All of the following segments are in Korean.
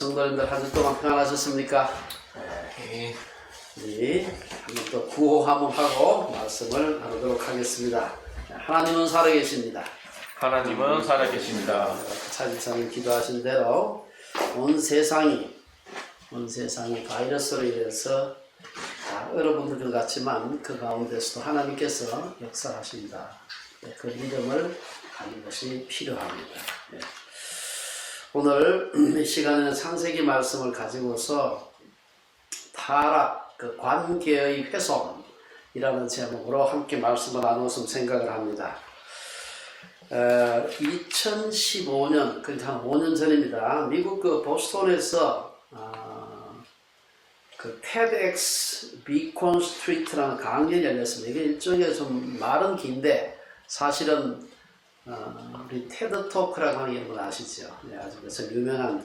성도님들 한 주 동안 평안하셨습니까? 네. 네, 한번 또 구호 한번 하고 말씀을 나누도록 하겠습니다. 하나님은 살아계십니다. 하나님은 살아계십니다. 차지사님 기도하신 대로 온 세상이 바이러스로 인해서 다 여러분들 것 같지만 그 가운데서도 하나님께서 역사하신다. 그 믿음을 가는 것이 필요합니다. 오늘 이 시간에는 창세기 말씀을 가지고서 타락, 그 관계의 훼손이라는 제목으로 함께 말씀을 나누었으면 생각을 합니다. 2015년, 그러니까 한 5년 전입니다. 미국 그 보스턴에서 그 TEDx 비콘 스트리트라는 강연이 열렸습니다. 이게 일종의 좀 말은 긴데 사실은 우리 테드 토크라고 하는 건 아시죠? 네, 아주 유명한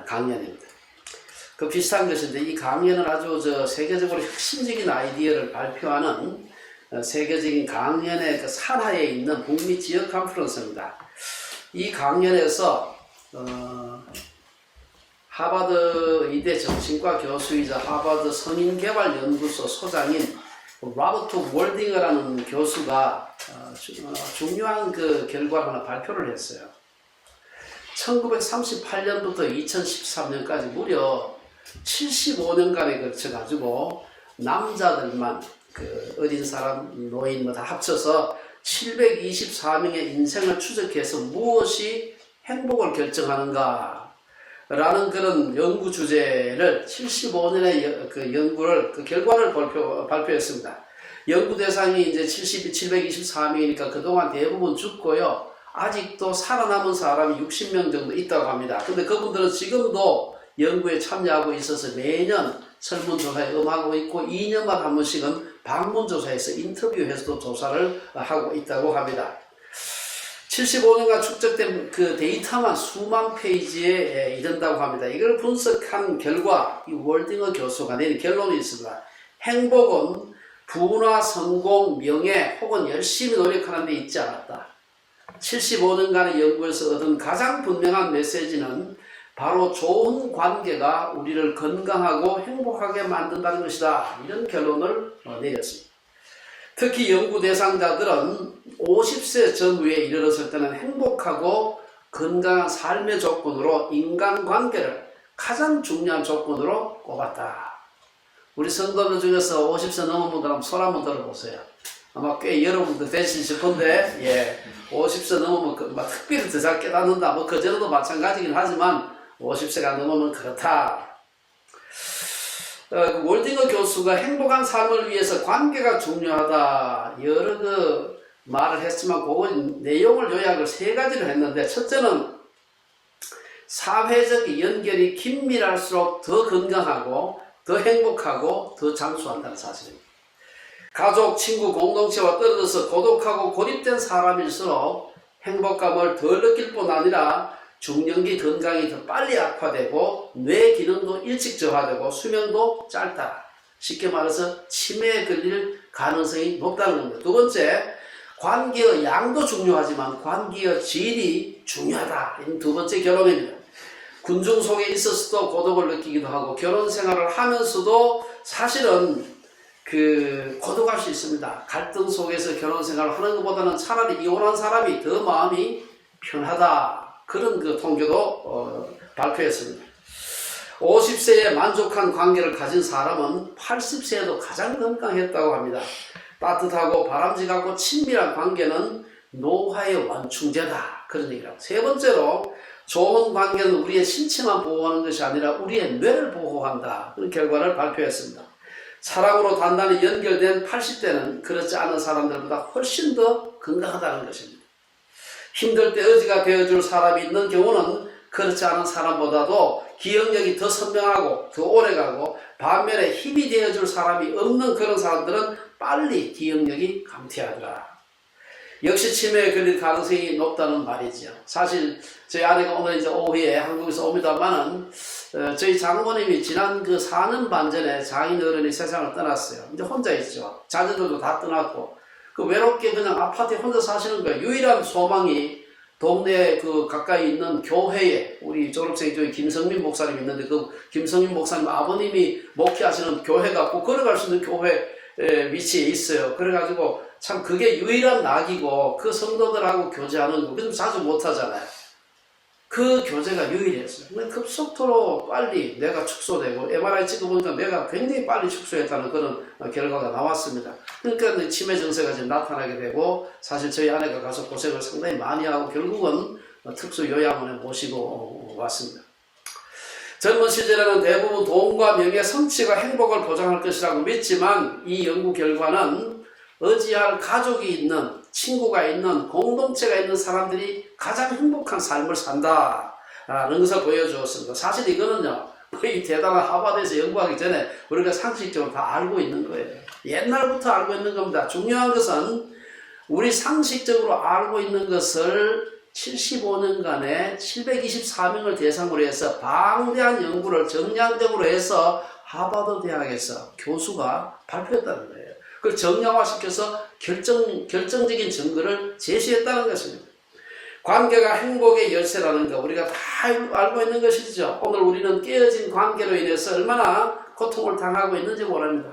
강연입니다. 그 비슷한 것인데 이 강연은 아주 세계적으로 혁신적인 아이디어를 발표하는 세계적인 강연의 그 산하에 있는 북미 지역 컨퍼런스입니다. 이 강연에서 하버드 의대 정신과 교수이자 하버드 성인개발연구소 소장인 로버트 월딩어라는 교수가 중요한 그 결과를 하나 발표를 했어요. 1938년부터 2013년까지 무려 75년간에 걸쳐가지고 남자들만 그 어린 사람, 노인 다 합쳐서 724명의 인생을 추적해서 무엇이 행복을 결정하는가 라는 그런 연구 주제를 75년의 그 연구를, 그 결과를 발표했습니다. 연구 대상이 이제 724명이니까 그동안 대부분 죽고요. 아직도 살아남은 사람이 60명 정도 있다고 합니다. 근데 그분들은 지금도 연구에 참여하고 있어서 매년 설문조사에 응하고 있고 2년마다 한 번씩은 방문조사에서 인터뷰해서도 조사를 하고 있다고 합니다. 75년간 축적된 그 데이터만 수만 페이지에 이른다고 합니다. 이걸 분석한 결과 이 월딩어 교수가 내린 결론이 있습니다. 행복은 부나 성공, 명예 혹은 열심히 노력하는 데 있지 않았다. 75년간의 연구에서 얻은 가장 분명한 메시지는 바로 좋은 관계가 우리를 건강하고 행복하게 만든다는 것이다. 이런 결론을 내렸습니다. 특히 연구 대상자들은 50세 전후에 이르렀을 때는 행복하고 건강한 삶의 조건으로 인간관계를 가장 중요한 조건으로 꼽았다. 우리 성도들 중에서 50세 넘은 분들 한번 손 한번 들어보세요. 아마 꽤 여러분들 되실 건데, 50세 넘으면 특별히 더 잘 깨닫는다. 그 전에도 마찬가지긴 하지만 50세가 넘으면 그렇다. 월딩어 교수가 행복한 삶을 위해서 관계가 중요하다. 여러 그 말을 했지만 그 내용을 요약을 세 가지로 했는데, 첫째는 사회적 연결이 긴밀할수록 더 건강하고 더 행복하고 더 장수한다는 사실입니다. 가족, 친구, 공동체와 떨어져서 고독하고 고립된 사람일수록 행복감을 덜 느낄 뿐 아니라 중년기 건강이 더 빨리 악화되고 뇌 기능도 일찍 저하되고 수명도 짧다. 쉽게 말해서 치매에 걸릴 가능성이 높다는 겁니다. 두 번째, 관계의 양도 중요하지만 관계의 질이 중요하다. 이 두 번째 결론입니다. 군중 속에 있어서도 고독을 느끼기도 하고 결혼 생활을 하면서도 사실은 고독할 수 있습니다. 갈등 속에서 결혼 생활을 하는 것보다는 차라리 이혼한 사람이 더 마음이 편하다. 그런 그 통계도 발표했습니다. 50세에 만족한 관계를 가진 사람은 80세에도 가장 건강했다고 합니다. 따뜻하고 바람직하고 친밀한 관계는 노화의 완충제다. 그런 얘기라고. 세 번째로 좋은 관계는 우리의 신체만 보호하는 것이 아니라 우리의 뇌를 보호한다. 그런 결과를 발표했습니다. 사랑으로 단단히 연결된 80대는 그렇지 않은 사람들보다 훨씬 더 건강하다는 것입니다. 힘들 때 의지가 되어줄 사람이 있는 경우는 그렇지 않은 사람보다도 기억력이 더 선명하고 더 오래가고, 반면에 힘이 되어줄 사람이 없는 그런 사람들은 빨리 기억력이 감퇴하더라. 역시 치매에 걸릴 가능성이 높다는 말이죠. 사실 저희 아내가 오늘 이제 오후에 한국에서 옵니다만은 저희 장모님이 지난 그 4년 반 전에 장인 어른이 세상을 떠났어요. 이제 혼자 있죠. 자녀들도 다 떠났고 그 외롭게 그냥 아파트에 혼자 사시는 거예요. 유일한 소망이 동네 그 가까이 있는 교회에 우리 졸업생 중에 김성민 목사님 있는데 그 김성민 목사님 아버님이 목회하시는 교회가 꼭 걸어갈 수 있는 교회 위치에 있어요. 그래가지고 참 그게 유일한 낙이고 그 성도들하고 교제하는 거 그건 자주 못하잖아요. 그 교제가 유일했어요. 근데 급속도로 빨리 내가 축소되고 MRI 찍어보니까 내가 굉장히 빨리 축소했다는 그런 결과가 나왔습니다. 그러니까 치매 증세가 지금 나타나게 되고 사실 저희 아내가 가서 고생을 상당히 많이 하고 결국은 특수 요양원에 모시고 왔습니다. 젊은 시절에는 대부분 돈과 명예, 성취가 행복을 보장할 것이라고 믿지만 이 연구 결과는 의지할 가족이 있는 친구가 있는 공동체가 있는 사람들이 가장 행복한 삶을 산다라는 것을 보여주었습니다. 사실 이거는요 이 대단한 하버드에서 연구하기 전에 우리가 상식적으로 다 알고 있는 거예요. 옛날부터 알고 있는 겁니다. 중요한 것은 우리 상식적으로 알고 있는 것을 75년간에 724명을 대상으로 해서 방대한 연구를 정량적으로 해서 하버드 대학에서 교수가 발표했다는 거예요. 그걸 정량화시켜서 결정적인 증거를 제시했다는 것입니다. 관계가 행복의 열쇠라는 거 우리가 다 알고 있는 것이죠. 오늘 우리는 깨어진 관계로 인해서 얼마나 고통을 당하고 있는지 모릅니다.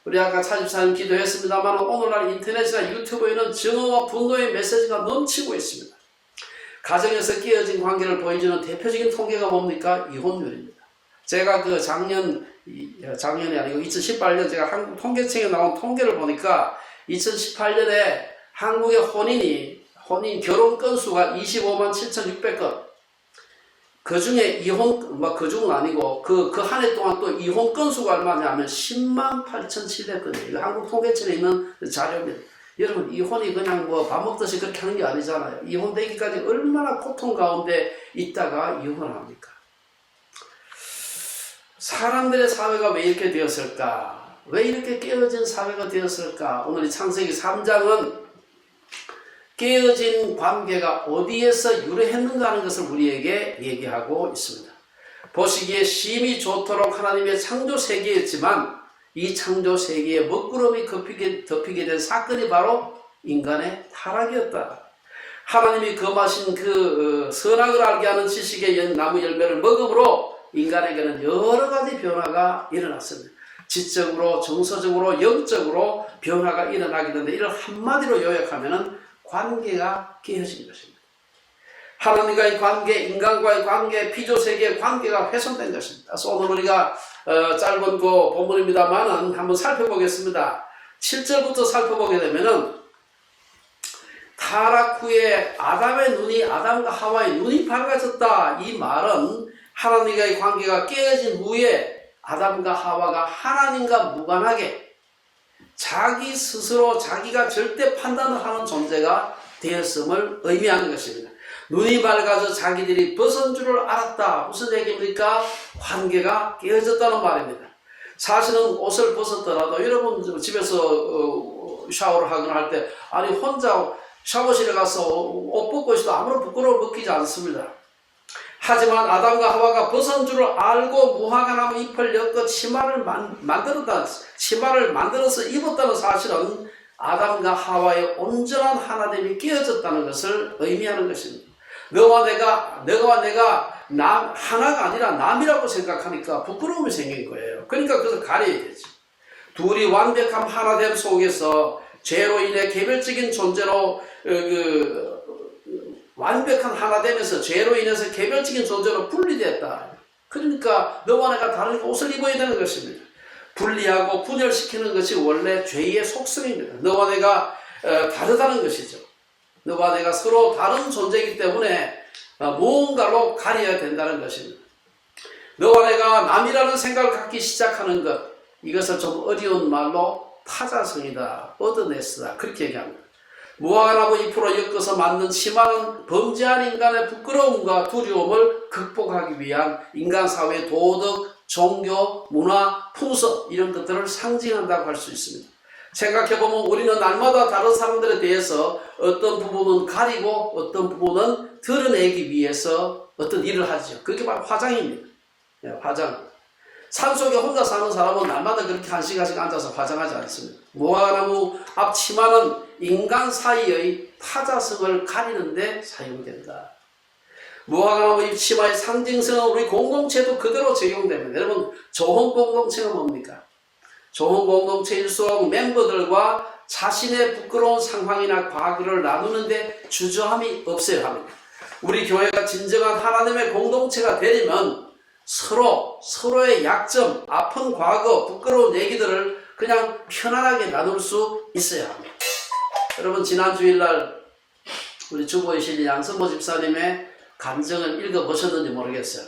우리 아까 차집사님 기도했습니다만 오늘날 인터넷이나 유튜브에는 증오와 분노의 메시지가 넘치고 있습니다. 가정에서 깨어진 관계를 보여주는 대표적인 통계가 뭡니까? 이혼율입니다. 제가 그 작년이 아니고 2018년 제가 한국 통계청에 나온 통계를 보니까 2018년에 한국의 혼인 결혼 건수가 25만 7,600건. 그 중에 그 중은 아니고 그 한 해 동안 또 이혼 건수가 얼마냐면 10만 8,700건이에요. 이거 한국 통계청에 있는 자료입니다. 여러분 이혼이 그냥 뭐 밥 먹듯이 그렇게 하는 게 아니잖아요. 이혼되기까지 얼마나 고통 가운데 있다가 이혼을 합니까? 사람들의 사회가 왜 이렇게 되었을까? 왜 이렇게 깨어진 사회가 되었을까? 오늘 이 창세기 3장은 깨어진 관계가 어디에서 유래했는가 하는 것을 우리에게 얘기하고 있습니다. 보시기에 심히 좋도록 하나님의 창조 세계였지만 이 창조 세계에 먹구름이 덮이게 된 사건이 바로 인간의 타락이었다. 하나님이 금하신 그 선악을 알게 하는 지식의 나무 열매를 먹음으로 인간에게는 여러 가지 변화가 일어났습니다. 지적으로, 정서적으로, 영적으로 변화가 일어나게 되는데 이를 한마디로 요약하면 관계가 깨어진 것입니다. 하나님과의 관계, 인간과의 관계, 피조세계의 관계가 훼손된 것입니다. 그래서 오늘 우리가 짧은 그 본문입니다만 한번 살펴보겠습니다. 7절부터 살펴보게 되면은 타락 후에 아담과 하와의 눈이 밝아졌다. 이 말은 하나님과의 관계가 깨어진 후에 아담과 하와가 하나님과 무관하게 자기 스스로 자기가 절대 판단을 하는 존재가 되었음을 의미하는 것입니다. 눈이 밝아져 자기들이 벗은 줄을 알았다. 무슨 얘기입니까? 관계가 깨어졌다는 말입니다. 사실은 옷을 벗었더라도 여러분 집에서 샤워를 하거나 할 때 아니 혼자 샤워실에 가서 옷 벗고 있어도 아무런 부끄러움을 느끼지 않습니다. 하지만 아담과 하와가 벗은 줄을 알고 무화과나무 잎을 엮어 치마를 만들어서 입었다는 사실은 아담과 하와의 온전한 하나됨이 깨어졌다는 것을 의미하는 것입니다. 너와 내가 하나가 아니라 남이라고 생각하니까 부끄러움이 생긴 거예요. 그러니까 그것을 가려야 되죠. 둘이 완벽한 하나됨 속에서 죄로 인해 개별적인 존재로 완벽한 하나됨에서 죄로 인해서 개별적인 존재로 분리됐다. 그러니까 너와 내가 다르니까 옷을 입어야 되는 것입니다. 분리하고 분열시키는 것이 원래 죄의 속성입니다. 너와 내가 다르다는 것이죠. 너와 내가 서로 다른 존재이기 때문에 무언가로 가려야 된다는 것입니다. 너와 내가 남이라는 생각을 갖기 시작하는 것, 이것을 좀 어려운 말로 타자성이다, 어드네스다, 그렇게 얘기합니다. 무화과나무 잎으로 엮어서 만든 치마는 범죄한 인간의 부끄러움과 두려움을 극복하기 위한 인간 사회의 도덕, 종교, 문화, 풍습 이런 것들을 상징한다고 할 수 있습니다. 생각해보면 우리는 날마다 다른 사람들에 대해서 어떤 부분은 가리고 어떤 부분은 드러내기 위해서 어떤 일을 하죠. 그게 바로 화장입니다. 화장. 산속에 혼자 사는 사람은 날마다 그렇게 한 시간씩 앉아서 화장하지 않습니다. 무화과나무 앞 치마는 인간 사이의 타자성을 가리는데 사용된다. 무화과나무 치마의 상징성은 우리 공동체도 그대로 적용됩니다. 여러분, 좋은 공동체가 뭡니까? 좋은 공동체일수록 멤버들과 자신의 부끄러운 상황이나 과거를 나누는데 주저함이 없어야 합니다. 우리 교회가 진정한 하나님의 공동체가 되려면 서로의 약점, 아픈 과거, 부끄러운 얘기들을 그냥 편안하게 나눌 수 있어야 합니다. 여러분, 지난 주일날 우리 주보이신 양선모 집사님의 간증을 읽어보셨는지 모르겠어요.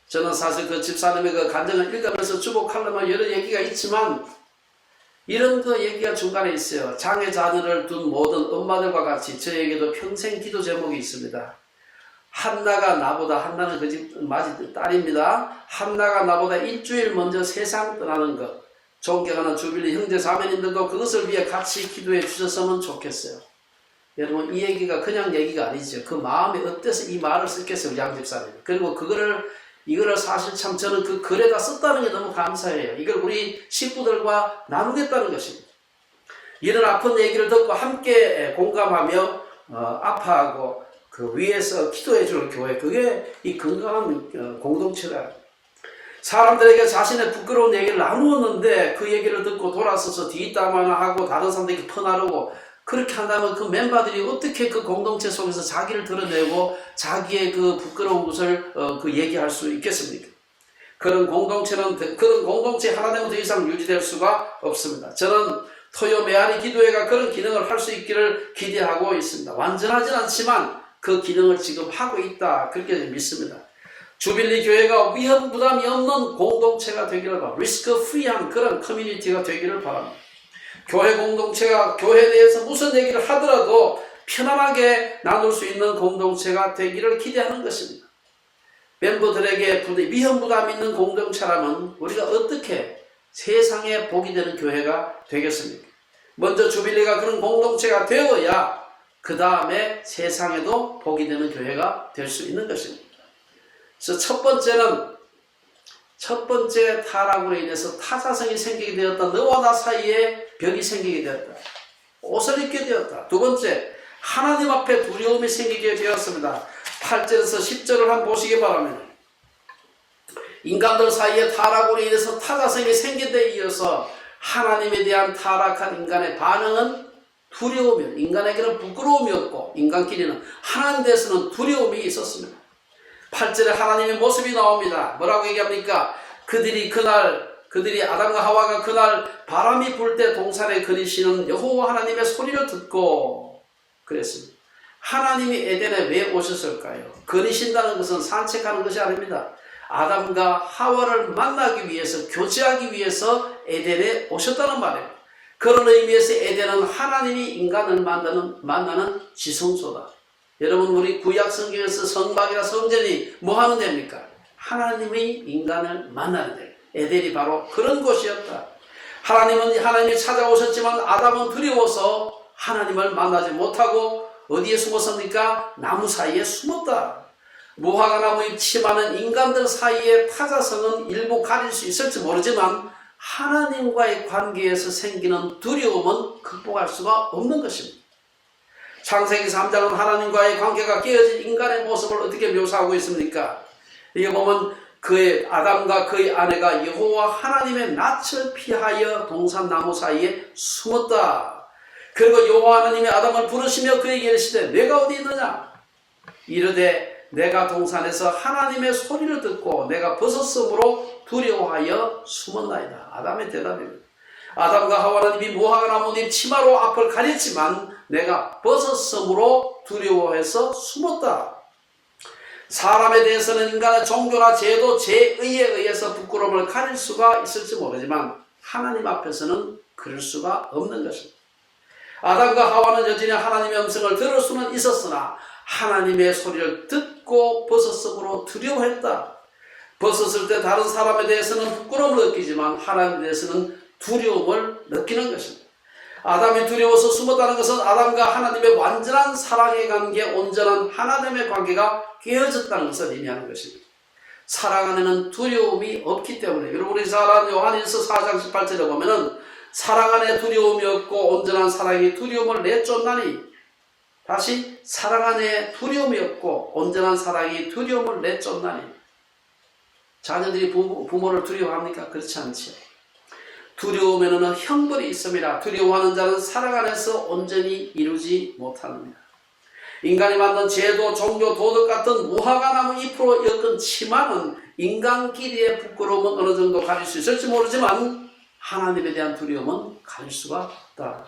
저는 사실 그 집사님의 그 간증을 읽으면서 주보 칼럼에 여러 얘기가 있지만 이런 그 얘기가 중간에 있어요. 장애 자녀를 둔 모든 엄마들과 같이 저에게도 평생 기도 제목이 있습니다. 한나가 나보다, 한나는 그 집 맞이 딸입니다. 한나가 나보다 일주일 먼저 세상 떠나는 것, 존경하는 주빌리 형제 자매님들도 그것을 위해 같이 기도해 주셨으면 좋겠어요. 여러분, 이 얘기가 그냥 얘기가 아니죠. 그 마음이 어때서 이 말을 썼겠어요, 양 집사님. 그리고 이거를 사실 참 저는 그 글에다 썼다는 게 너무 감사해요. 이걸 우리 식구들과 나누겠다는 것입니다. 이런 아픈 얘기를 듣고 함께 공감하며 아파하고 그 위에서 기도해 주는 교회, 그게 이 건강한 공동체다. 사람들에게 자신의 부끄러운 얘기를 나누었는데 그 얘기를 듣고 돌아서서 뒷담화나 하고 다른 사람들에게 퍼나르고 그렇게 한다면 그 멤버들이 어떻게 그 공동체 속에서 자기를 드러내고 자기의 그 부끄러운 것을 그 얘기할 수 있겠습니까? 그런 공동체 하나님은 더 이상 유지될 수가 없습니다. 저는 토요 메아리 기도회가 그런 기능을 할 수 있기를 기대하고 있습니다. 완전하진 않지만 그 기능을 지금 하고 있다, 그렇게 믿습니다. 주빌리 교회가 위험 부담이 없는 공동체가 되기를 바랍니다. 리스크 프리한 그런 커뮤니티가 되기를 바랍니다. 교회 공동체가 교회에 대해서 무슨 얘기를 하더라도 편안하게 나눌 수 있는 공동체가 되기를 기대하는 것입니다. 멤버들에게 위험 부담 있는 공동체라면 우리가 어떻게 세상에 복이 되는 교회가 되겠습니까? 먼저 주빌리가 그런 공동체가 되어야 그 다음에 세상에도 복이 되는 교회가 될 수 있는 것입니다. 그래서 첫 번째 타락으로 인해서 타자성이 생기게 되었다. 너와 나 사이에 벽이 생기게 되었다. 옷을 입게 되었다. 두 번째, 하나님 앞에 두려움이 생기게 되었습니다. 8절에서 10절을 한번 보시기 바랍니다. 인간들 사이에 타락으로 인해서 타자성이 생긴 데 이어서 하나님에 대한 타락한 인간의 반응은 두려움이었고, 인간에게는 부끄러움이었고, 인간끼리는 하나님에 대해서는 두려움이 있었습니다. 8절에 하나님의 모습이 나옵니다. 뭐라고 얘기합니까? 그들이 아담과 하와가 그날 바람이 불 때 동산에 거니시는 여호와 하나님의 소리를 듣고 그랬습니다. 하나님이 에덴에 왜 오셨을까요? 거니신다는 것은 산책하는 것이 아닙니다. 아담과 하와를 만나기 위해서, 교제하기 위해서 에덴에 오셨다는 말이에요. 그런 의미에서 에덴은 하나님이 인간을 만나는 지성소다. 여러분, 우리 구약 성경에서 성막이나 성전이 뭐 하는 데입니까? 하나님이 인간을 만나는 데. 에덴이 바로 그런 곳이었다. 하나님이 찾아오셨지만 아담은 두려워서 하나님을 만나지 못하고 어디에 숨었습니까? 나무 사이에 숨었다. 무화과 나무의 치마는 인간들 사이의 타자성은 일부 가릴 수 있을지 모르지만 하나님과의 관계에서 생기는 두려움은 극복할 수가 없는 것입니다. 창세기 3장은 하나님과의 관계가 깨어진 인간의 모습을 어떻게 묘사하고 있습니까? 이게 보면 그의 아담과 그의 아내가 여호와 하나님의 낯을 피하여 동산나무 사이에 숨었다. 그리고 여호와 하나님이 아담을 부르시며 그에게 이르시되 내가 어디 있느냐? 이르되 내가 동산에서 하나님의 소리를 듣고 내가 벗었으므로 두려워하여 숨었나이다. 아담의 대답입니다. 아담과 하와는 이미 무화과 나무잎 치마로 앞을 가렸지만 내가 벗었으므로 두려워해서 숨었다. 사람에 대해서는 인간의 종교나 제도, 제의에 의해서 부끄러움을 가릴 수가 있을지 모르지만 하나님 앞에서는 그럴 수가 없는 것입니다. 아담과 하와는 여전히 하나님의 음성을 들을 수는 있었으나 하나님의 소리를 듣고 벗었으므로 두려워했다. 벗었을 때 다른 사람에 대해서는 부끄러움을 느끼지만 하나님에 대해서는 두려움을 느끼는 것입니다. 아담이 두려워서 숨었다는 것은 아담과 하나님의 완전한 사랑의 관계, 온전한 하나님의 관계가 깨어졌다는 것을 의미하는 것입니다. 사랑 안에는 두려움이 없기 때문에, 여러분, 우리 잘 아는 요한일서 4장 18절에 보면은 사랑 안에 두려움이 없고 온전한 사랑이 두려움을 내쫓나니. 다시 사랑 안에 두려움이 없고 온전한 사랑이 두려움을 내쫓나니. 자녀들이 부모를 두려워합니까? 그렇지 않죠. 두려움에는 형벌이 있습니다. 두려워하는 자는 사랑 안에서 온전히 이루지 못합니다. 인간이 만든 제도, 종교, 도덕 같은 무화과 나무 잎으로 엮은 치마는 인간 길이의 부끄러움은 어느 정도 가릴 수 있을지 모르지만 하나님에 대한 두려움은 가릴 수가 없다.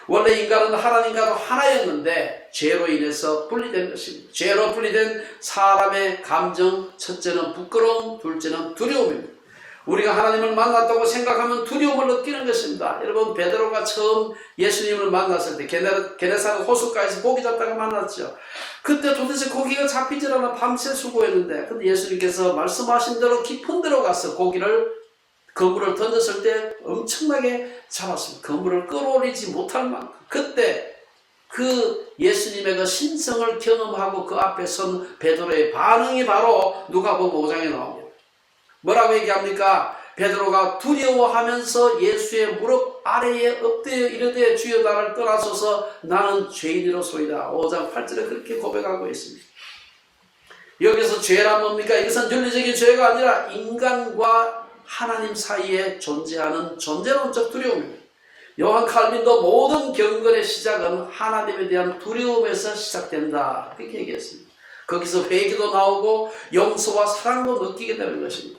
원래 인간은 하나님과도 하나였는데 죄로 인해서 분리된 것입니다. 죄로 분리된 사람의 감정, 첫째는 부끄러움, 둘째는 두려움입니다. 우리가 하나님을 만났다고 생각하면 두려움을 느끼는 것입니다. 여러분, 베드로가 처음 예수님을 만났을 때 게네사렛 호숫가에서 고기 잡다가 만났죠. 그때 도대체 고기가 잡히질 않아 밤새 수고했는데, 근데 예수님께서 말씀하신 대로 깊은 데로 가서 그물을 던졌을 때 엄청나게 잡았습니다. 그물을 끌어올리지 못할 만큼. 그때 그 예수님의 그 신성을 경험하고 그 앞에 선 베드로의 반응이 바로 누가복음 5장에 나옵니다. 뭐라고 얘기합니까? 베드로가 두려워하면서 예수의 무릎 아래에 엎드려 이르되 주여 나를 떠나소서 나는 죄인이로소이다. 5장 8절에 그렇게 고백하고 있습니다. 여기서 죄란 뭡니까? 이것은 윤리적인 죄가 아니라 인간과 하나님 사이에 존재하는 존재론적 두려움입니다. 요한 칼빈도 모든 경건의 시작은 하나님에 대한 두려움에서 시작된다. 그렇게 얘기했습니다. 거기서 회개도 나오고 용서와 사랑도 느끼게 되는 것입니다.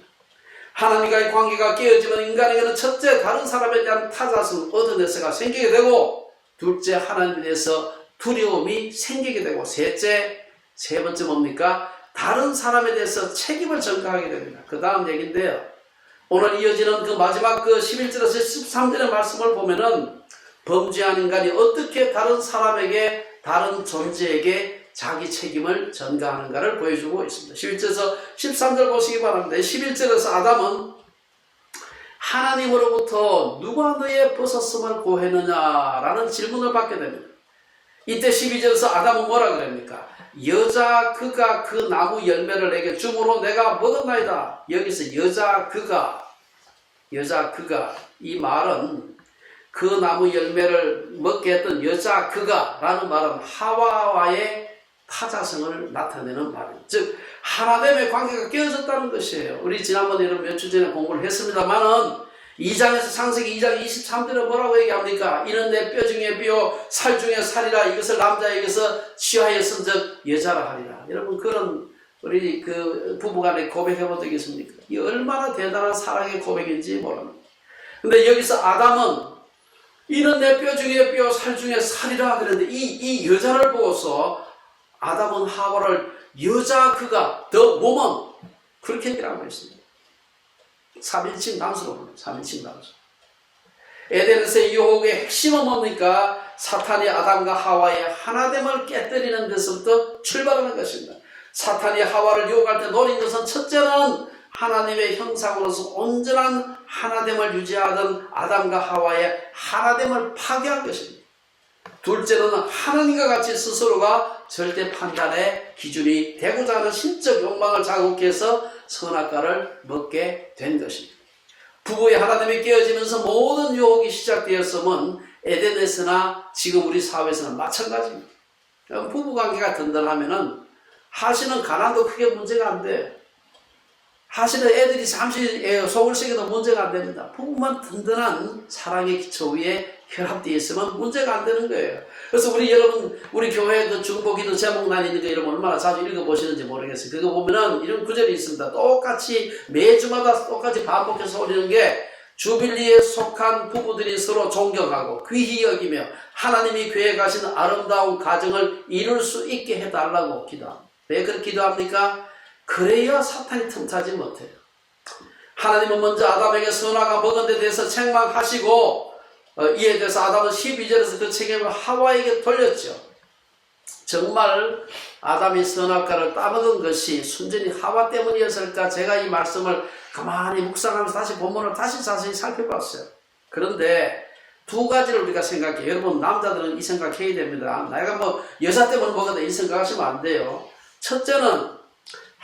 하나님과의 관계가 깨어지면 인간에게는 첫째, 다른 사람에 대한 타자성, 얻어내서가 생기게 되고, 둘째, 하나님에 대해서 두려움이 생기게 되고, 세 번째 뭡니까? 다른 사람에 대해서 책임을 전가하게 됩니다. 그 다음 얘기인데요. 오늘 이어지는 그 마지막 그 11절에서 13절의 말씀을 보면은 범죄한 인간이 어떻게 다른 사람에게, 다른 존재에게 자기 책임을 전가하는가를 보여주고 있습니다. 11절에서 13절 보시기 바랍니다. 11절에서 아담은 하나님으로부터 누가 너의 벗었음을 고했느냐라는 질문을 받게 됩니다. 이때 12절에서 아담은 뭐라 그럽니까? 여자 그가 그 나무 열매를 내게 주므로 내가 먹었나이다. 여기서 여자 그가 이 말은 그 나무 열매를 먹게 했던 여자 그가 라는 말은 하와와의 타자성을 나타내는 말입니다. 즉 하나됨의 관계가 깨어졌다는 것이에요. 우리 지난번에 몇 주 전에 공부를 했습니다만은 2장에서 창세기 2장 23절에 뭐라고 얘기합니까? 이는 내 뼈 중에 뼈, 살 중에 살이라. 이것을 남자에게서 취하였은 즉 여자라 하리라. 여러분, 그런 우리 그 부부간에 고백해 본 적이 있습니까? 이 얼마나 대단한 사랑의 고백인지 모릅니다. 근데 여기서 아담은 이는 내 뼈 중에 뼈, 살 중에 살이라 그랬는데 이 여자를 보고서 아담은 하와를 여자 그가 the woman 그렇게 얘기를 하고 있습니다. 3인칭 단수로 불러요. 3인칭 단수. 에덴에서의 유혹의 핵심은 뭡니까? 사탄이 아담과 하와의 하나됨을 깨뜨리는 데서부터 출발하는 것입니다. 사탄이 하와를 유혹할 때 노린 것은 첫째는 하나님의 형상으로서 온전한 하나됨을 유지하던 아담과 하와의 하나됨을 파괴한 것입니다. 둘째는 하나님과 같이 스스로가 절대 판단의 기준이 되고자 하는 신적 욕망을 자극해서 선악과를 먹게 된 것입니다. 부부의 하나됨이 깨어지면서 모든 유혹이 시작되었으면 에덴에서나 지금 우리 사회에서는 마찬가지입니다. 부부관계가 든든하면은 하시는 가난도 크게 문제가 안 돼. 하시는 애들이 잠시 속을 새겨도 문제가 안 됩니다. 부부만 든든한 사랑의 기초 위에 결합되어 있으면 문제가 안 되는 거예요. 그래서 우리 교회 그 중보기도 제목란 있는 거 이러면 얼마나 자주 읽어보시는지 모르겠어요. 그거 보면은 이런 구절이 있습니다. 똑같이 매주마다 똑같이 반복해서 올리는 게 주빌리에 속한 부부들이 서로 존경하고 귀히 여기며 하나님이 계획하신 아름다운 가정을 이룰 수 있게 해달라고 기도합니다. 왜 그렇게 기도합니까? 그래야 사탄이 틈타지 못해요. 하나님은 먼저 아담에게 선악과 먹은 데 대해서 책망하시고 이에 대해서 아담은 12절에서 그 책임을 하와에게 돌렸죠. 정말 아담이 선악과를 따먹은 것이 순전히 하와 때문이었을까? 제가 이 말씀을 가만히 묵상하면서 다시 본문을 다시 자세히 살펴봤어요. 그런데 두 가지를 우리가 생각해요. 여러분, 남자들은 이 생각해야 됩니다. 내가 여자 때문에 먹었다 이 생각하시면 안 돼요. 첫째는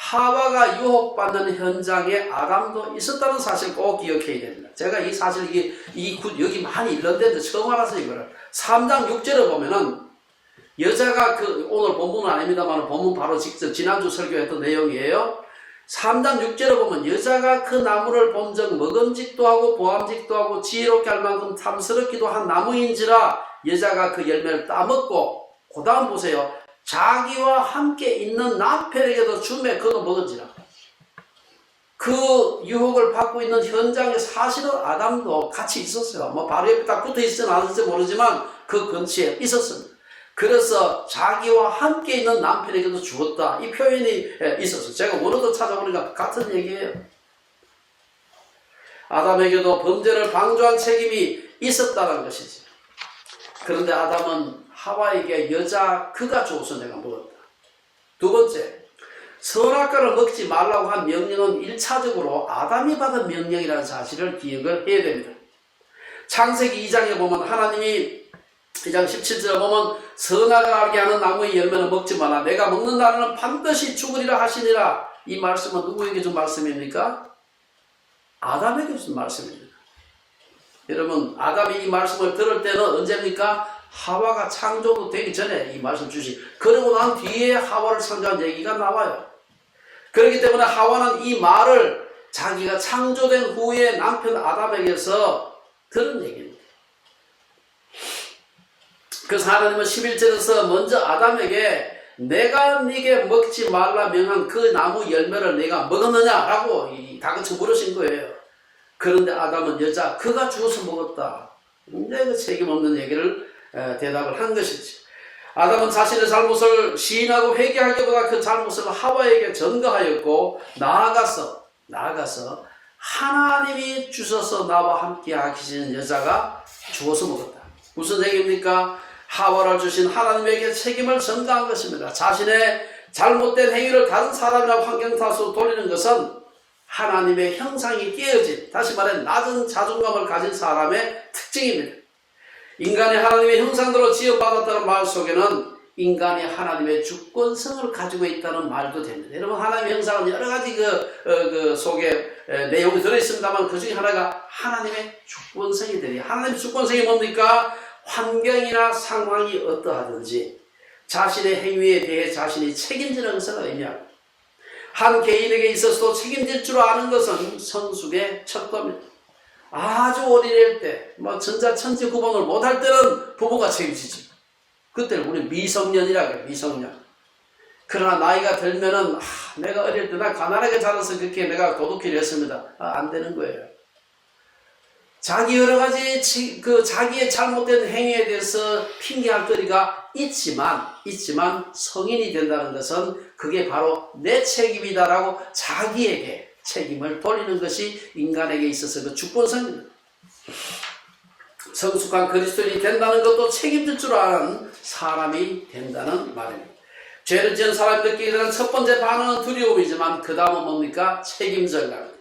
하와가 유혹받는 현장에 아담도 있었다는 사실 꼭 기억해야 됩니다. 제가 이 사실 여기 많이 일렀는데 처음 알아서 이거를 3장 6절에 보면은 여자가 오늘 본문은 아닙니다만 본문 바로 직접 지난주 설교했던 내용이에요. 3장 6절에 보면 여자가 그 나무를 본즉 먹음직도 하고 보암직도 하고 지혜롭게 할 만큼 탐스럽기도 한 나무인지라 여자가 그 열매를 따먹고 그 다음 보세요. 자기와 함께 있는 남편에게도 주매 그도 먹은지라. 그 유혹을 받고 있는 현장에 사실은 아담도 같이 있었어요. 뭐 바로 옆에 딱 붙어 있지는 않을지 모르지만 그 근처에 있었습니다. 그래서 자기와 함께 있는 남편에게도 주었다. 이 표현이 있었어요. 제가 원어도 찾아보니까 같은 얘기예요. 아담에게도 범죄를 방조한 책임이 있었다는 것이지. 그런데 아담은 하와에게 그가 줘서 내가 먹었다. 두 번째, 선악과를 먹지 말라고 한 명령은 1차적으로 아담이 받은 명령이라는 사실을 기억을 해야 됩니다. 창세기 2장에 보면 하나님이 2장 17절에 보면 선악을 알게 하는 나무의 열매는 먹지 마라. 내가 먹는 날에는 반드시 죽으리라 하시니라. 이 말씀은 누구에게 준 말씀입니까? 아담에게 준 말씀입니다. 여러분, 아담이 이 말씀을 들을 때는 언제입니까? 하와가 창조도 되기 전에 이 말씀 주시. 그러고 난 뒤에 하와를 창조한 얘기가 나와요. 그렇기 때문에 하와는 이 말을 자기가 창조된 후에 남편 아담에게서 들은 얘기입니다. 그래서 하나님은 11절에서 먼저 아담에게 내가 네게 먹지 말라 명한 그 나무 열매를 네가 먹었느냐라고 다그쳐 물으신 거예요. 그런데 아담은 그가 주어서 먹었다. 굉장히 그 책임 없는 얘기를 대답을 한 것이지. 아담은 자신의 잘못을 시인하고 회개하기보다 그 잘못을 하와에게 전가하였고 나아가서 하나님이 주셔서 나와 함께 하시는 여자가 주어서 먹었다. 무슨 얘기입니까? 하와를 주신 하나님에게 책임을 전가한 것입니다. 자신의 잘못된 행위를 다른 사람이나 환경 탓으로 돌리는 것은 하나님의 형상이 깨어진, 다시 말해 낮은 자존감을 가진 사람의 특징입니다. 인간이 하나님의 형상대로 지어받았다는 말 속에는 인간이 하나님의 주권성을 가지고 있다는 말도 됩니다. 여러분, 하나님의 형상은 여러 가지 속에 내용이 들어있습니다만 그 중에 하나가 하나님의 주권성이 되니, 하나님의 주권성이 뭡니까? 환경이나 상황이 어떠하든지 자신의 행위에 대해 자신이 책임지는 것을 의미합니다. 한 개인에게 있어서도 책임질 줄 아는 것은 성숙의 척도입니다. 아주 어린애일 때, 전자천지 구분을 못할 때는 부모가 책임지지. 그때는 우리 미성년이라고 해요, 미성년. 그러나 나이가 들면은, 내가 어릴 때 나 가난하게 자라서 그렇게 내가 도둑질을 했습니다. 안 되는 거예요. 자기 여러 가지 자기의 잘못된 행위에 대해서 핑계할 거리가 있지만 성인이 된다는 것은 그게 바로 내 책임이다라고 자기에게 책임을 돌리는 것이 인간에게 있어서 그 주권성입니다. 성숙한 그리스도인이 된다는 것도 책임질 줄 아는 사람이 된다는 말입니다. 죄를 지은 사람이 느끼게 되는 첫 번째 반응은 두려움이지만 그 다음은 뭡니까? 책임 전가입니다.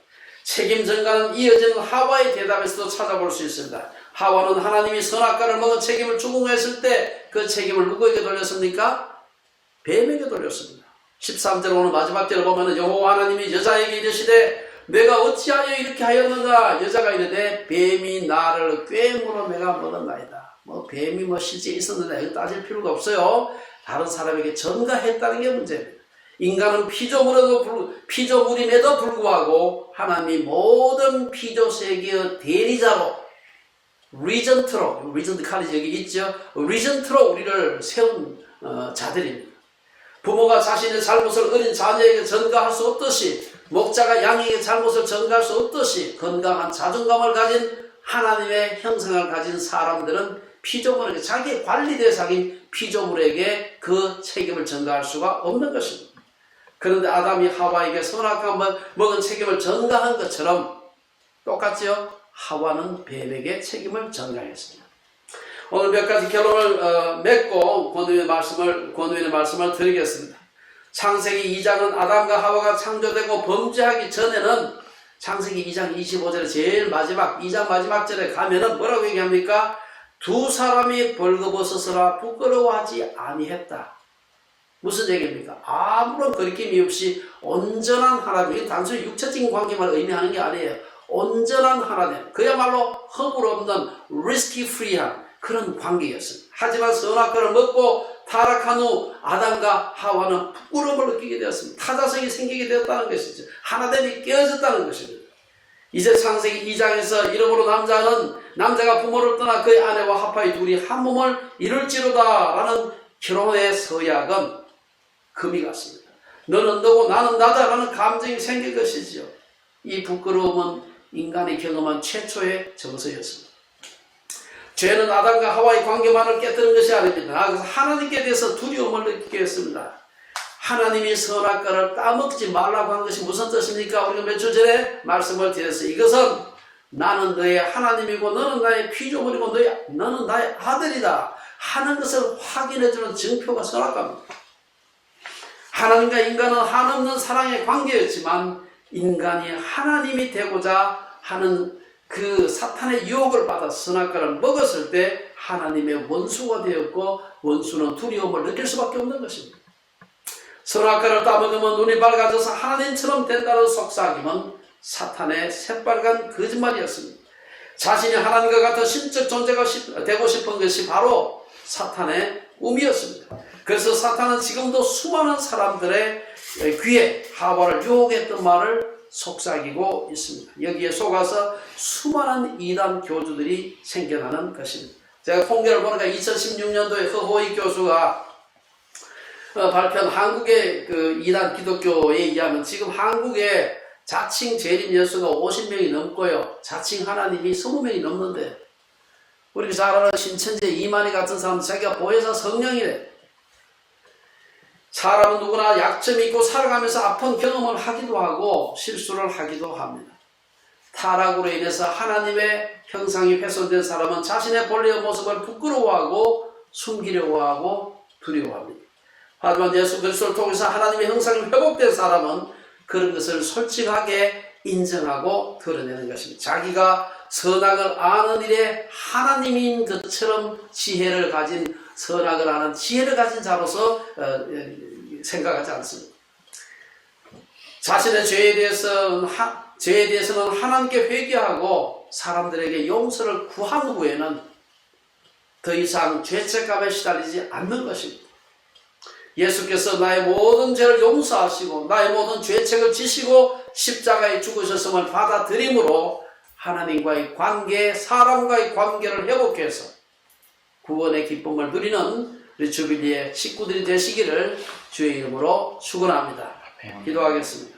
책임 전가는 이어지는 하와의 대답에서도 찾아볼 수 있습니다. 하와는 하나님이 선악과를 먹은 책임을 주공했을 때 그 책임을 누구에게 돌렸습니까? 뱀에게 돌렸습니다. 13절 오늘 마지막 절을 보면 여호와 하나님이 여자에게 이르시되 내가 어찌하여 이렇게 하였는가? 여자가 이르되 뱀이 나를 꾀므로 내가 먹었나이다. 뱀이 실제 있었는데 이거 따질 필요가 없어요. 다른 사람에게 전가했다는 게 문제입니다. 인간은 피조물임에도 불구하고 하나님이 모든 피조세계의 대리자로 리전트 카리지 여기 있죠. 리전트로 우리를 세운 자들입니다. 부모가 자신의 잘못을 어린 자녀에게 전가할 수 없듯이 목자가 양에게 잘못을 전가할 수 없듯이 건강한 자존감을 가진 하나님의 형상을 가진 사람들은 피조물에게 자기의 관리 대상인 피조물에게 그 책임을 전가할 수가 없는 것입니다. 그런데 아담이 하와에게 선악과 먹은 책임을 전가한 것처럼 똑같죠? 하와는 뱀에게 책임을 전가했습니다. 오늘 몇 가지 결론을 맺고 권위의 말씀을 드리겠습니다. 창세기 2장은 아담과 하와가 창조되고 범죄하기 전에는 창세기 2장 25절에 제일 마지막 2장 마지막 절에 가면은 뭐라고 얘기합니까? 두 사람이 벌거벗었으나 부끄러워하지 아니했다. 무슨 얘기입니까? 아무런 거리낌이 없이 온전한 하나님, 단순히 육체적인 관계만 의미하는 게 아니에요. 온전한 하나님, 그야말로 허물 없는 리스키 프리한 그런 관계였습니다. 하지만 선악과를 먹고 타락한 후 아담과 하와는 부끄러움을 느끼게 되었습니다. 타자성이 생기게 되었다는 것이죠. 하나됨이 깨어졌다는 것입니다. 이제 창세기 2장에서 이러므로 남자가 부모를 떠나 그의 아내와 합하여 둘이 한 몸을 이룰지로다 라는 결혼의 서약은 금이 같습니다. 너는 너고 나는 나다 라는 감정이 생길 것이지요. 이 부끄러움은 인간이 경험한 최초의 정서였습니다. 죄는 아담과 하와의 관계만을 깨뜨린 것이 아닙니다. 그래서 하나님께 대해서 두려움을 느끼게 했습니다. 하나님이 선악과를 따먹지 말라고 한 것이 무슨 뜻입니까? 우리가 몇 주 전에 말씀을 드렸어요. 이것은 나는 너의 하나님이고 너는 나의 피조물이고 너는 나의 아들이다 하는 것을 확인해주는 증표가 선악과입니다. 하나님과 인간은 한없는 사랑의 관계였지만 인간이 하나님이 되고자 하는 그 사탄의 유혹을 받아 선악과를 먹었을 때 하나님의 원수가 되었고 원수는 두려움을 느낄 수밖에 없는 것입니다. 선악과를 따먹으면 눈이 밝아져서 하나님처럼 된다는 속삭임은 사탄의 새빨간 거짓말이었습니다. 자신이 하나님과 같은 신적 존재가 되고 싶은 것이 바로 사탄의 꿈이었습니다. 그래서 사탄은 지금도 수많은 사람들의 귀에 하와를 유혹했던 말을 속삭이고 있습니다. 여기에 속아서 수많은 이단 교주들이 생겨나는 것입니다. 제가 통계를 보니까 2016년도에 허호이 교수가 발표한 한국의 그 이단 기독교에 의하면 지금 한국에 자칭 재림 예수가 50명이 넘고요. 자칭 하나님이 20명이 넘는데 우리가 잘 아는 신천지 이만희 같은 사람 자기가 보혜사 성령이래. 사람은 누구나 약점이 있고 살아가면서 아픈 경험을 하기도 하고 실수를 하기도 합니다. 타락으로 인해서 하나님의 형상이 훼손된 사람은 자신의 본래의 모습을 부끄러워하고 숨기려고 하고 두려워합니다. 하지만 예수 그리스도를 통해서 하나님의 형상이 회복된 사람은 그런 것을 솔직하게 인정하고 드러내는 것입니다. 자기가 선악을 아는 일에 하나님인 것처럼 지혜를 가진 선악을 아는 지혜를 가진 자로서 생각하지 않습니다. 자신의 죄에 대해서는 하나님께 회개하고 사람들에게 용서를 구한 후에는 더 이상 죄책감에 시달리지 않는 것입니다. 예수께서 나의 모든 죄를 용서하시고 나의 모든 죄책을 지시고 십자가에 죽으셨음을 받아들임으로 하나님과의 관계, 사람과의 관계를 회복해서 구원의 기쁨을 누리는 우리 주빌리의 식구들이 되시기를 주의 이름으로 축원합니다. 기도하겠습니다.